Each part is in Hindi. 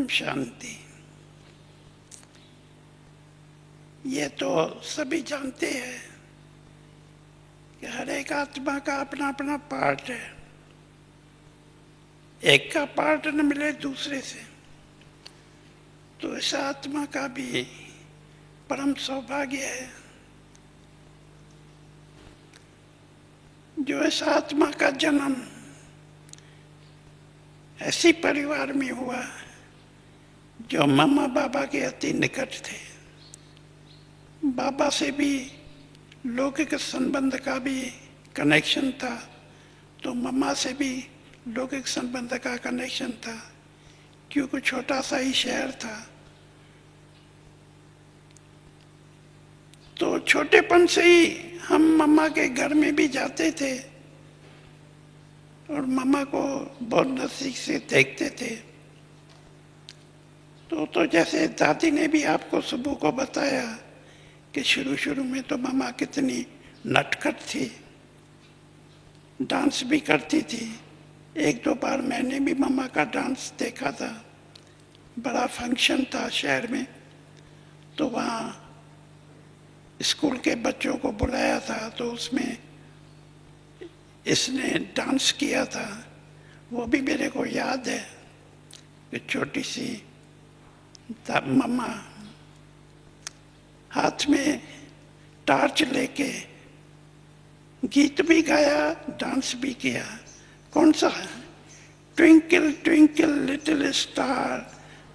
शांति। ये तो सभी जानते हैं कि हर एक आत्मा का अपना अपना पार्ट है। एक का पार्ट न मिले दूसरे से, तो इस आत्मा का भी परम सौभाग्य है जो इस आत्मा का जन्म ऐसी परिवार में हुआ जो मम्मा बाबा के अति निकट थे। बाबा से भी लौकिक संबंध का भी कनेक्शन था, तो मम्मा से भी लौकिक संबंध का कनेक्शन था, क्योंकि छोटा सा ही शहर था। तो छोटेपन से ही हम मम्मा के घर में भी जाते थे और मम्मा को बहुत नजदीक से देखते थे। तो जैसे दादी ने भी आपको सुबह को बताया कि शुरू में तो मम्मा कितनी नटखट थी, डांस भी करती थी। एक दो बार मैंने भी मम्मा का डांस देखा था। बड़ा फंक्शन था शहर में, तो वहाँ स्कूल के बच्चों को बुलाया था, तो उसमें इसने डांस किया था। वो भी मेरे को याद है कि छोटी सी मम्मा हाथ में टार्च लेके गीत भी गाया, डांस भी किया। कौन सा? Twinkle twinkle little star,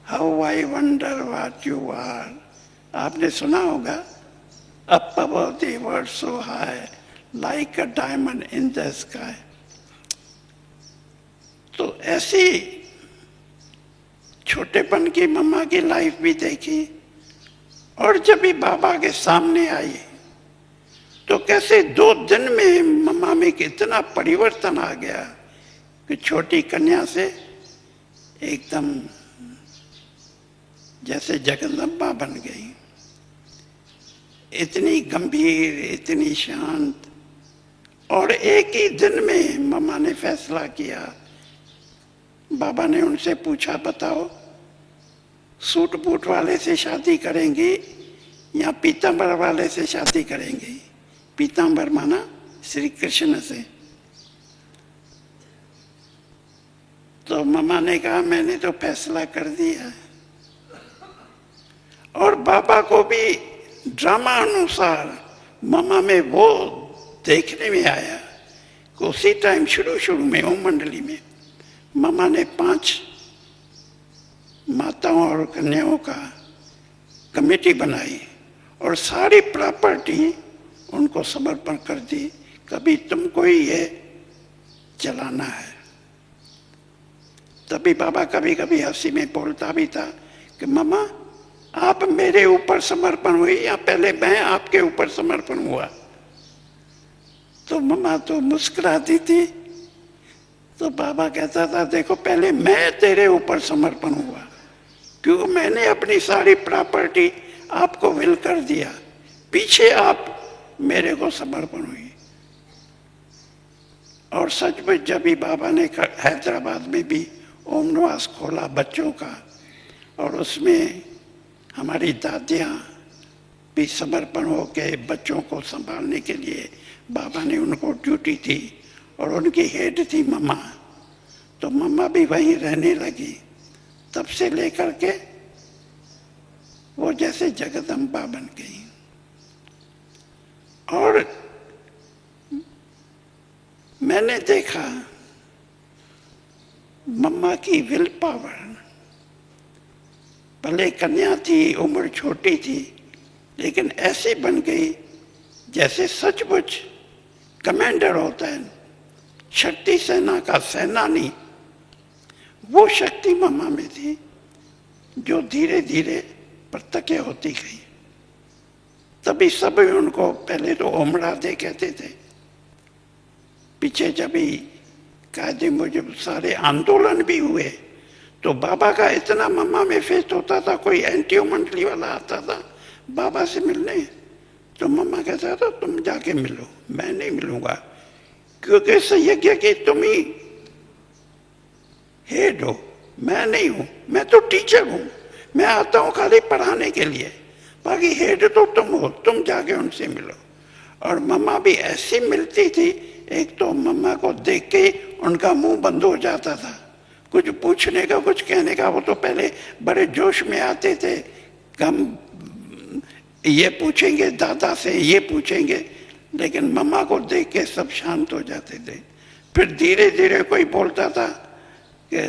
how I wonder what you are. आपने सुना होगा। Up above the world so high, like a diamond in the sky. तो ऐसी छोटेपन की मम्मा की लाइफ भी देखी, और जब भी बाबा के सामने आई तो कैसे 2 दिन में मम्मा में कितना परिवर्तन आ गया कि छोटी कन्या से एकदम जैसे जगदम्बा बन गई। इतनी गंभीर, इतनी शांत। और एक ही दिन में मम्मा ने फैसला किया। बाबा ने उनसे पूछा, बताओ सूट बूट वाले से शादी करेंगी या पीतांबर वाले से शादी करेंगी? पीतांबर माना श्री कृष्ण से। तो मम्मा ने कहा, मैंने तो फैसला कर दिया। और बाबा को भी ड्रामा अनुसार मम्मा में वो देखने में आया कि उसी टाइम शुरू में ओम मंडली में मम्मा ने 5 माताओं और कन्याओं का कमेटी बनाई और सारी प्रॉपर्टी उनको समर्पण कर दी। कभी तुमको ही ये चलाना है। तभी बाबा कभी कभी हंसी में बोलता भी था कि मम्मा आप मेरे ऊपर समर्पण हुई या पहले मैं आपके ऊपर समर्पण हुआ? तो मम्मा तो मुस्कुराती थी। तो बाबा कहता था, देखो पहले मैं तेरे ऊपर समर्पण हुआ, क्योंकि मैंने अपनी सारी प्रॉपर्टी आपको विल कर दिया। पीछे आप मेरे को समर्पण हुई। और सचमुच जब भी बाबा ने हैदराबाद में भी ओम निवास खोला बच्चों का, और उसमें हमारी दादियाँ भी समर्पण होके बच्चों को संभालने के लिए, बाबा ने उनको ड्यूटी दी और उनकी हेड थी मम्मा। तो मम्मा भी वहीं रहने लगी। तब से लेकर के वो जैसे जगदम्बा बन गई। और मैंने देखा मम्मा की विल पावर। भले कन्या थी, उम्र छोटी थी, लेकिन ऐसी बन गई जैसे सचमुच कमांडर होता है, शक्ति सेना का सेनानी। वो शक्ति मम्मा में थी जो धीरे धीरे प्रत्यक्ष होती गई। तभी सब उनको पहले तो ओम राधे कहते थे। पीछे जब भी कायदे मुजब सारे आंदोलन भी हुए तो बाबा का इतना मम्मा में फेथ होता था। कोई एंटी मंडली वाला आता था बाबा से मिलने, तो मम्मा कहता था तुम जाके मिलो, मैं नहीं मिलूंगा, क्योंकि इस यज्ञ के तुम ही हेड हो, मैं नहीं हूं, मैं तो टीचर हूं, मैं आता हूं खाली पढ़ाने के लिए, बाकी हेड तो तुम हो, तुम जाके उनसे मिलो। और मम्मा भी ऐसी मिलती थी, एक तो मम्मा को देख के उनका मुंह बंद हो जाता था, कुछ पूछने का कुछ कहने का। वो तो पहले बड़े जोश में आते थे, हम ये पूछेंगे दादा से, ये पूछेंगे, लेकिन मम्मा को देख के सब शांत हो जाते थे। फिर धीरे धीरे कोई बोलता था कि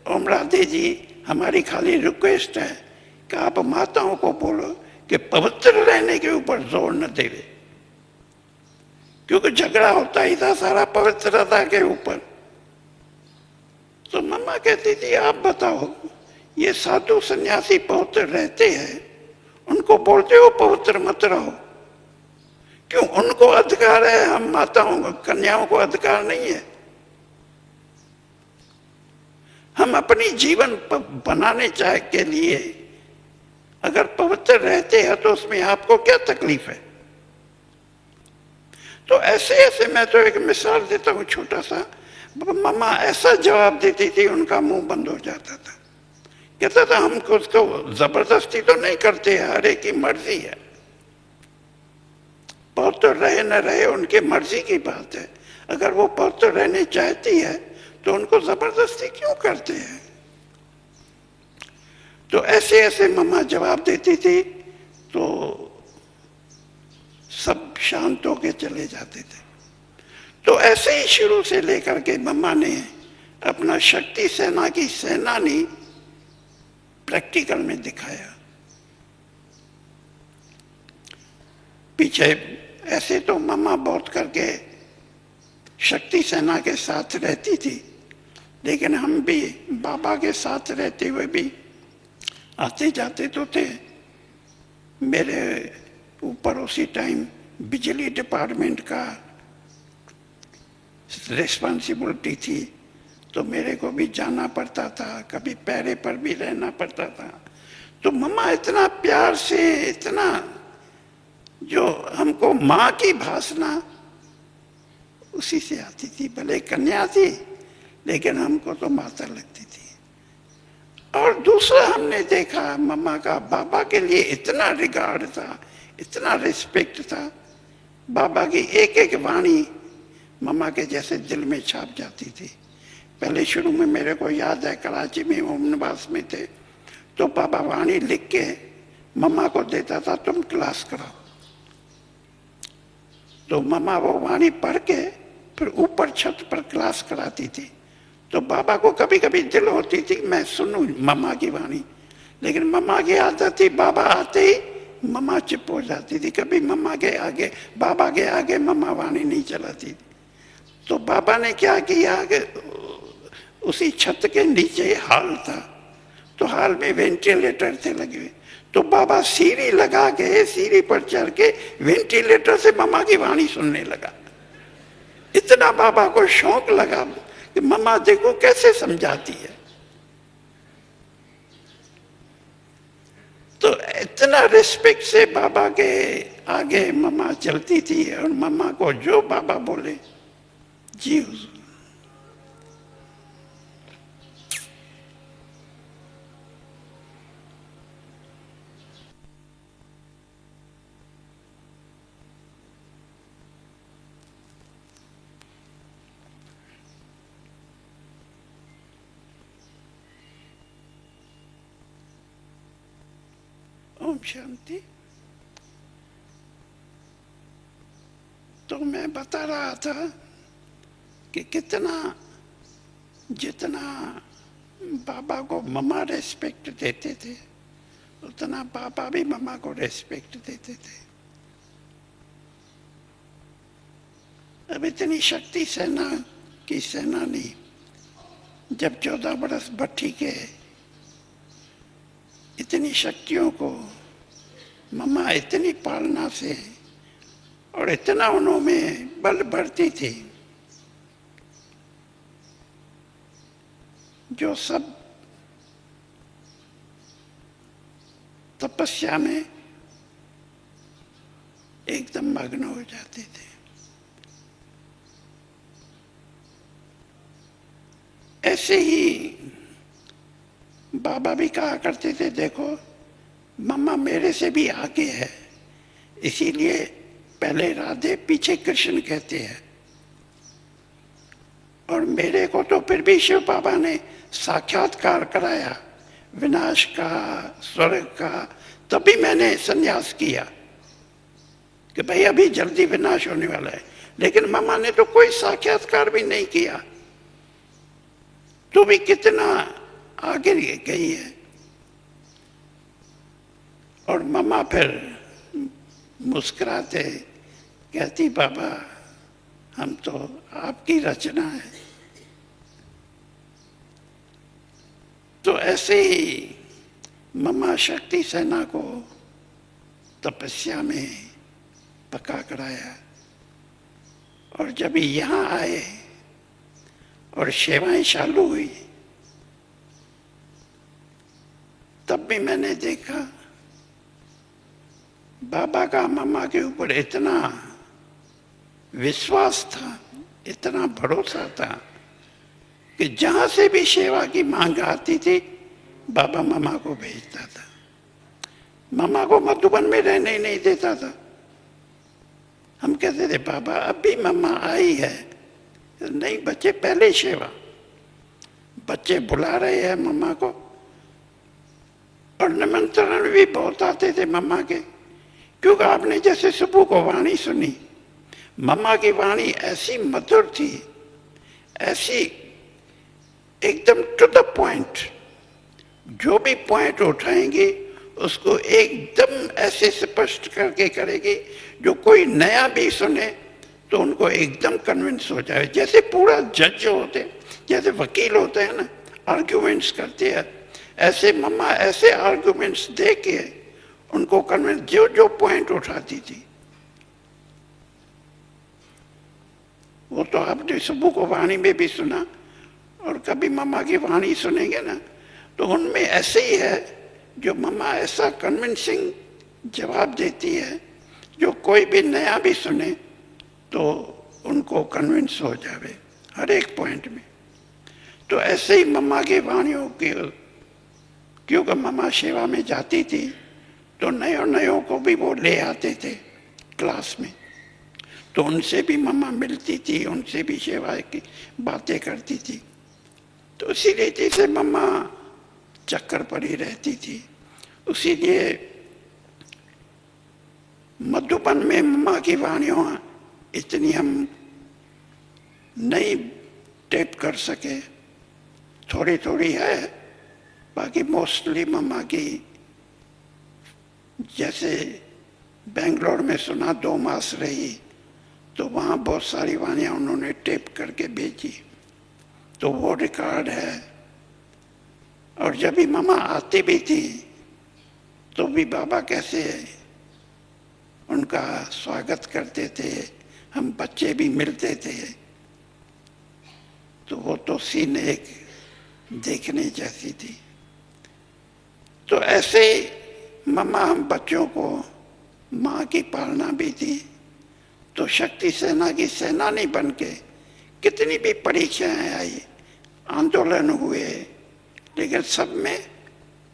ओम राधे जी, हमारी खाली रिक्वेस्ट है कि आप माताओं को बोलो कि पवित्र रहने के ऊपर जोर न देवे, क्योंकि झगड़ा होता ही था सारा पवित्रता के ऊपर। तो मम्मा कहती थी आप बताओ, ये साधु सन्यासी पवित्र रहते हैं, उनको बोलते हो पवित्र मत रहो, क्यों? उनको अधिकार है, हम माताओं कन्याओं को अधिकार नहीं है? हम अपनी जीवन बनाने चाहे के लिए अगर पवित्र रहते हैं तो उसमें आपको क्या तकलीफ है? तो ऐसे ऐसे, मैं तो एक मिसाल देता हूं छोटा सा, मम्मा ऐसा जवाब देती थी, उनका मुंह बंद हो जाता था। कहता था हमको उसको जबरदस्ती तो नहीं करते, हर एक की मर्जी है, पवित्र रहे न रहे उनके मर्जी की बात है। अगर वो पवित्र रहने चाहती है तो उनको जबरदस्ती क्यों करते हैं? तो ऐसे ऐसे मम्मा जवाब देती थी, तो सब शांत होके चले जाते थे। तो ऐसे ही शुरू से लेकर के मम्मा ने अपना शक्ति सेना की सेनानी प्रैक्टिकल में दिखाया। पीछे ऐसे तो मम्मा बहुत करके शक्ति सेना के साथ रहती थी, लेकिन हम भी बाबा के साथ रहते हुए भी आते जाते तो थे। मेरे ऊपर उसी टाइम बिजली डिपार्टमेंट का रिस्पॉन्सिबिलिटी थी, तो मेरे को भी जाना पड़ता था, कभी पैरे पर भी रहना पड़ता था। तो मम्मा इतना प्यार से, इतना जो हमको माँ की भाषा उसी से आती थी, भले कन्या थी लेकिन हमको तो माता लगती थी। और दूसरा हमने देखा, मम्मा का बाबा के लिए इतना रिगार्ड था, इतना रिस्पेक्ट था। बाबा की एक एक वाणी मम्मा के जैसे दिल में छाप जाती थी। पहले शुरू में मेरे को याद है, कराची में ओम निवास में थे, तो बाबा वाणी लिख के मम्मा को देता था, तुम क्लास कराओ। तो मम्मा वो वाणी पढ़ के फिर ऊपर छत पर क्लास कराती थी। तो बाबा को कभी कभी दिल होती थी मैं सुनूं मम्मा की वाणी, लेकिन मम्मा की आदत थी, बाबा आते ही मम्मा चुप हो जाती थी। कभी मम्मा के आगे, बाबा के आगे मम्मा वाणी नहीं चलाती थी। तो बाबा ने क्या किया कि उसी छत के नीचे हॉल था, तो हॉल में वेंटिलेटर थे लगे हुए, तो बाबा सीढ़ी लगा के, सीढ़ी पर चढ़ के वेंटिलेटर से मम्मा की वाणी सुनने लगा। इतना बाबा को शौक लगा कि मम्मा देखो कैसे समझाती है। तो इतना रिस्पेक्ट से बाबा के आगे मम्मा चलती थी, और मम्मा को जो बाबा बोले जी हुजूर। ओम शांति। तो मैं बता रहा था कि कितना, जितना बाबा को मम्मा रेस्पेक्ट देते थे, उतना बाबा भी मम्मा को रेस्पेक्ट देते थे। अब इतनी शक्ति सेना की सेनानी जब 14 बरस भट्टी के इतनी शक्तियों को मम्मा इतनी पालना से और इतना उनमें बल भरती थी, जो सब तपस्या में एकदम मग्न हो जाते थे। ऐसे ही बाबा भी कहा करते थे, देखो मम्मा मेरे से भी आगे है, इसीलिए पहले राधे पीछे कृष्ण कहते हैं। और मेरे को तो फिर भी शिव बाबा ने साक्षात्कार कराया विनाश का, स्वर्ग का, तभी मैंने संन्यास किया कि भाई अभी जल्दी विनाश होने वाला है। लेकिन मम्मा ने तो कोई साक्षात्कार भी नहीं किया, तो भी कितना आगे गई है। और मम्मा फिर मुस्कुराते कहती, बाबा हम तो आपकी रचना है। तो ऐसे ही मम्मा शक्ति सेना को तपस्या में पका कराया। और जब यहाँ आए और सेवाएं चालू हुई, तब भी मैंने देखा बाबा का मम्मा के ऊपर इतना विश्वास था, इतना भरोसा था कि जहां से भी सेवा की मांग आती थी बाबा मम्मा को भेजता था। मम्मा को मधुबन में रहने ही नहीं देता था। हम कहते थे बाबा अभी मम्मा आई है, नहीं बच्चे पहले सेवा। बच्चे बुला रहे हैं मम्मा को, और निमंत्रण भी बहुत आते थे मम्मा के, क्योंकि आपने जैसे सुबह को वाणी सुनी, मम्मा की वाणी ऐसी मधुर थी, ऐसी एकदम टू द पॉइंट, जो भी पॉइंट उठाएंगे उसको एकदम ऐसे स्पष्ट करके करेगी, जो कोई नया भी सुने तो उनको एकदम कन्विंस हो जाए। जैसे पूरा जज होते, जैसे वकील होते हैं ना, आर्ग्यूमेंट्स करते हैं, ऐसे मम्मा ऐसे आर्ग्यूमेंट्स दे के उनको कन्विंस, जो जो पॉइंट उठाती थी। वो तो आपने सुबह को वाणी में भी सुना, और कभी मम्मा की वाणी सुनेंगे ना तो उनमें ऐसे ही है, जो मम्मा ऐसा कन्विंसिंग जवाब देती है, जो कोई भी नया भी सुने तो उनको कन्विंस हो जावे हर एक पॉइंट में। तो ऐसे ही मम्मा की वाणियों की, क्योंकि मम्मा सेवा में जाती थी तो नयों नयों को भी वो ले आते थे क्लास में, तो उनसे भी मम्मा मिलती थी, उनसे भी सेवा की बातें करती थी। तो उसी रीति से मम्मा चक्कर पर ही रहती थी। उसीलिए मधुबन में मम्मा की वाणियों इतनी हम नहीं टेप कर सके, थोड़ी थोड़ी है, बाकी मोस्टली मम्मा की, जैसे बेंगलोर में सुना 2 मास रही तो वहाँ बहुत सारी वाणियाँ उन्होंने टेप करके भेजी, तो वो रिकॉर्ड है। और जब भी मम्मा आती भी थी तो भी बाबा कैसे उनका स्वागत करते थे, हम बच्चे भी मिलते थे, तो वो तो सीन एक देखने जैसी थी। तो ऐसे मम्मा हम बच्चों को, माँ की पालना भी थी, तो शक्ति सेना की सेनानी बन के कितनी भी परीक्षाएं आई, आंदोलन हुए, लेकिन सब में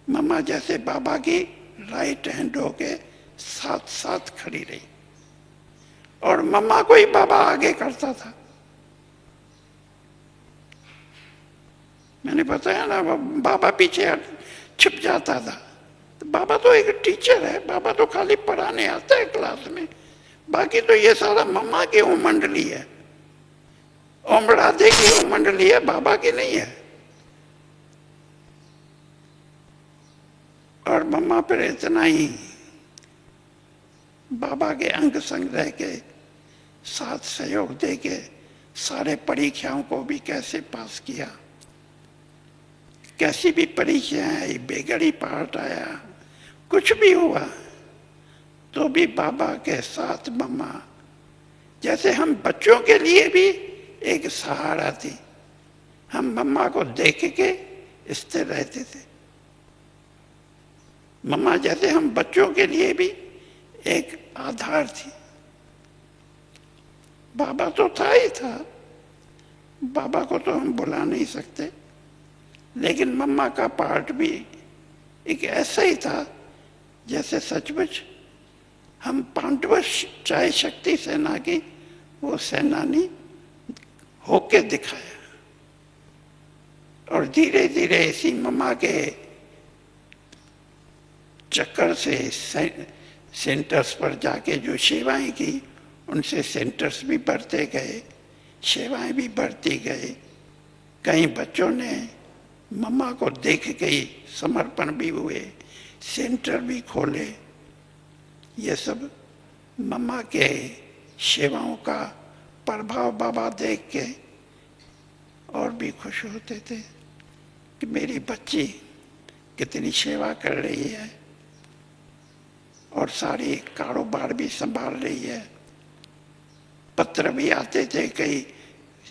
मम्मा जैसे बाबा की राइट हैंड होके साथ साथ खड़ी रही। और मम्मा को ही बाबा आगे करता था। मैंने बताया ना, बाबा पीछे छिप जाता था। तो बाबा तो एक टीचर है, बाबा तो खाली पढ़ाने आता है क्लास में, बाकी तो ये सारा मम्मा की उमंडली है, ओम राधे की उमंडली है, बाबा की नहीं है। और मम्मा पर इतना ही बाबा के अंग संग रह के, साथ सहयोग दे के सारे परीक्षाओं को भी कैसे पास किया, कैसी भी परीक्षाएं आई, बेगड़ी पार्ट आया, कुछ भी हुआ तो भी बाबा के साथ मम्मा, जैसे हम बच्चों के लिए भी एक सहारा थी। हम मम्मा को देख के स्थिर रहते थे। मम्मा जैसे हम बच्चों के लिए भी एक आधार थी। बाबा तो था ही था, बाबा को तो हम बुला नहीं सकते, लेकिन मम्मा का पार्ट भी एक ऐसा ही था जैसे सचमुच हम पांडव चाहे शक्ति सेना की वो सेनानी होके दिखाया। और धीरे धीरे इसी मम्मा के चक्कर से सेंटर्स पर जाके जो सेवाएं की उनसे सेंटर्स भी बढ़ते गए, सेवाएं भी बढ़ती गई। कई बच्चों ने मम्मा को देख के ही समर्पण भी हुए, सेंटर भी खोले। ये सब मम्मा के सेवाओं का प्रभाव बाबा देख के और भी खुश होते थे कि मेरी बच्ची कितनी सेवा कर रही है और सारी कारोबार भी संभाल रही है। पत्र भी आते थे, कई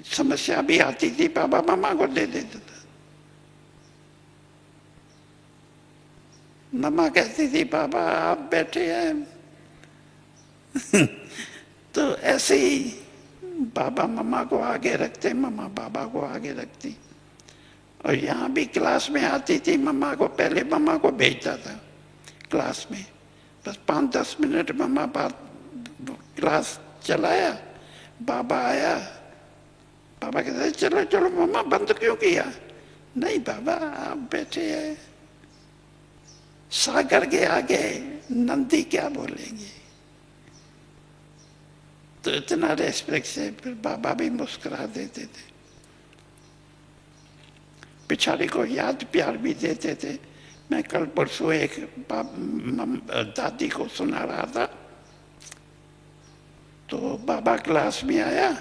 समस्या भी आती थी, बाबा मम्मा को दे देता था। मम्मा कहती थी बाबा आप बैठे हैं तो ऐसे ही बाबा मम्मा को आगे रखते, मम्मा बाबा को आगे रखती। और यहाँ भी क्लास में आती थी मम्मा को, पहले मम्मा को भेजता था क्लास में, बस 5-10 मिनट मम्मा बात क्लास चलाया, बाबा आया, बाबा कहते चलो चलो मम्मा बंद क्यों किया? नहीं बाबा आप बैठे हैं, सागर के आगे नंदी क्या बोलेंगे। तो इतना रेस्पेक्ट से फिर बाबा भी मुस्कुरा देते थे, पिछाड़ी को याद प्यार भी देते थे। मैं कल परसों एक दादी को सुना रहा था, तो बाबा क्लास में आया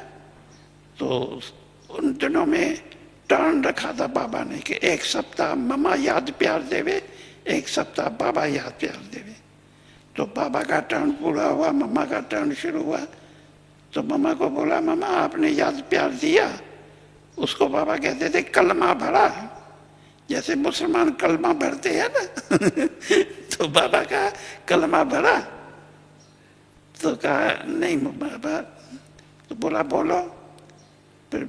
तो उन दिनों में टर्न रखा था बाबा ने कि 1 सप्ताह मम्मा याद प्यार देवे, 1 सप्ताह बाबा याद प्यार देवे। तो बाबा का टर्न पूरा हुआ, मम्मा का टर्न शुरू हुआ। तो मम्मा को बोला मम्मा आपने याद प्यार दिया? उसको बाबा कहते थे कलमा भरा, जैसे मुसलमान कलमा भरते हैं ना तो बाबा का कलमा भरा। तो कहा नहीं बाबा, तो बोला बोलो। फिर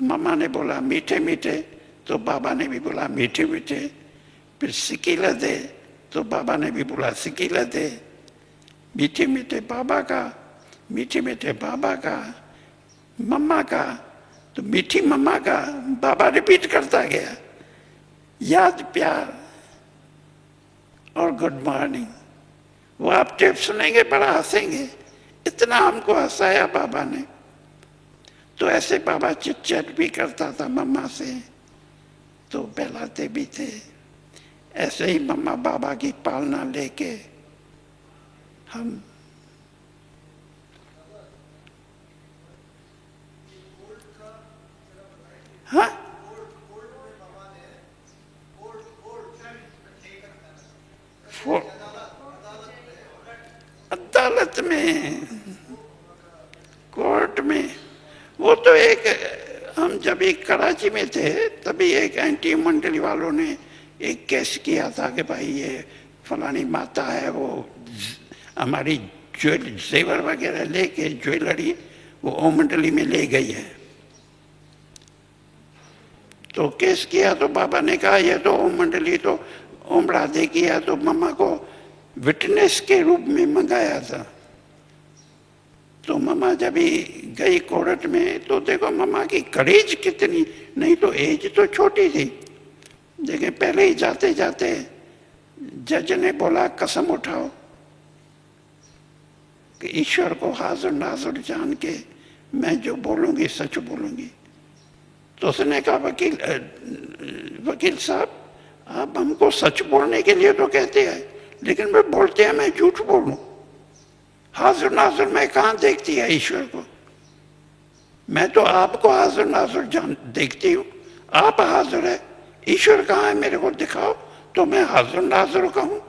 मम्मा ने बोला मीठे मीठे, तो बाबा ने भी बोला मीठे मीठे। फिर सिकीला दे, तो बाबा ने भी बोला सिकीला दे। मीठे मीठे बाबा का, मीठे मीठे बाबा का, मम्मा का, तो मीठी मम्मा का बाबा रिपीट करता गया, याद प्यार और गुड मॉर्निंग। वो आप टेप सुनेंगे बड़ा हंसेंगे, इतना हमको हंसाया बाबा ने। तो ऐसे बाबा चिट चैट भी करता था मम्मा से, तो बहलाते भी थे। ऐसे ही मम्मा बाबा की पालना लेके हम हाँ अदालत में, कोर्ट में, वो तो एक हम जब एक कराची में थे तभी एक एंटी मंडली वालों ने एक केस किया था कि भाई ये फलानी माता है, वो हमारी जेवर वगैरह लेके ज्वेलरी वो ओम मंडली में ले गई है। तो केस किया तो बाबा ने कहा ये तो ओम मंडली तो ओम राधे की है, तो मम्मा को विटनेस के रूप में मंगाया था। तो मम्मा जब ही गई कोर्ट में तो देखो मम्मा की करेज कितनी, नहीं तो एज तो छोटी थी, लेकिन पहले ही जाते जाते जज ने बोला कसम उठाओ कि ईश्वर को हाजिर नाजिर जान के मैं जो बोलूंगी सच बोलूंगी। तो उसने कहा वकील साहब आप हमको सच बोलने के लिए तो कहते हैं, लेकिन मैं बोलते हैं मैं झूठ बोलूं? हाजिर नाजिर मैं कहाँ देखती है ईश्वर को? मैं तो आपको हाजिर नाजिर जान देखती हूँ, आप हाजिर है, ईश्वर कहाँ है मेरे को दिखाओ तो मैं हाजिर नाजिर कहूं।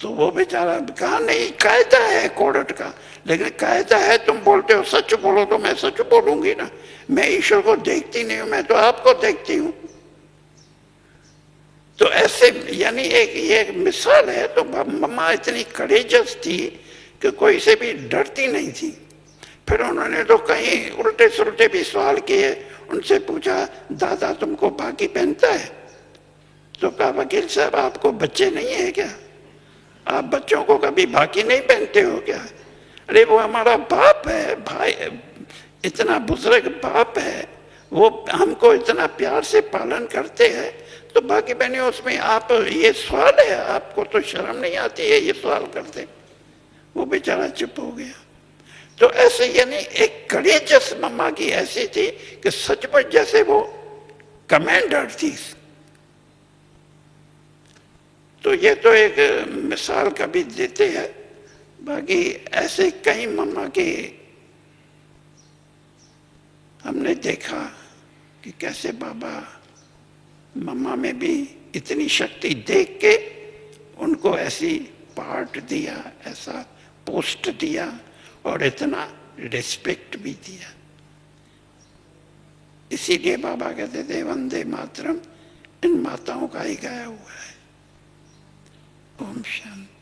तो वो बेचारा कहा नहीं कायदा है कोर्ट का, लेकिन कायदा है तुम बोलते हो सच बोलो तो मैं सच बोलूंगी ना, मैं ईश्वर को देखती नहीं हूं, मैं तो आपको देखती हूं। तो ऐसे यानी एक मिसाल है। तो मम्मा इतनी करेजस थी कि कोई से भी डरती नहीं थी। फिर उन्होंने तो कहीं उल्टे सुलटे भी सवाल किए, उनसे पूछा, दादा तुमको बाकी पहनता है? तो कहा, वकील साहब आपको बच्चे नहीं है क्या? आप बच्चों को कभी बाकी नहीं पहनते हो क्या? अरे वो हमारा बाप है भाई, इतना बुजुर्ग बाप है, वो हमको इतना प्यार से पालन करते हैं, तो बाकी बहने उसमें आप ये सवाल है, आपको तो शर्म नहीं आती है ये सवाल करते? वो बेचारा चुप हो गया। तो ऐसे यानी एक करेजस मम्मा की ऐसी थी कि सचमुच जैसे वो कमांडर थी। तो ये तो एक मिसाल कभी देते हैं, बाकी ऐसे कई मम्मा के हमने देखा कि कैसे बाबा मम्मा में भी इतनी शक्ति देख के उनको ऐसी पार्ट दिया, ऐसा पोस्ट दिया और इतना रिस्पेक्ट भी दिया। इसीलिए बाबा कहते थे वंदे मातरम इन माताओं का ही गाया हुआ है। ओम शांति।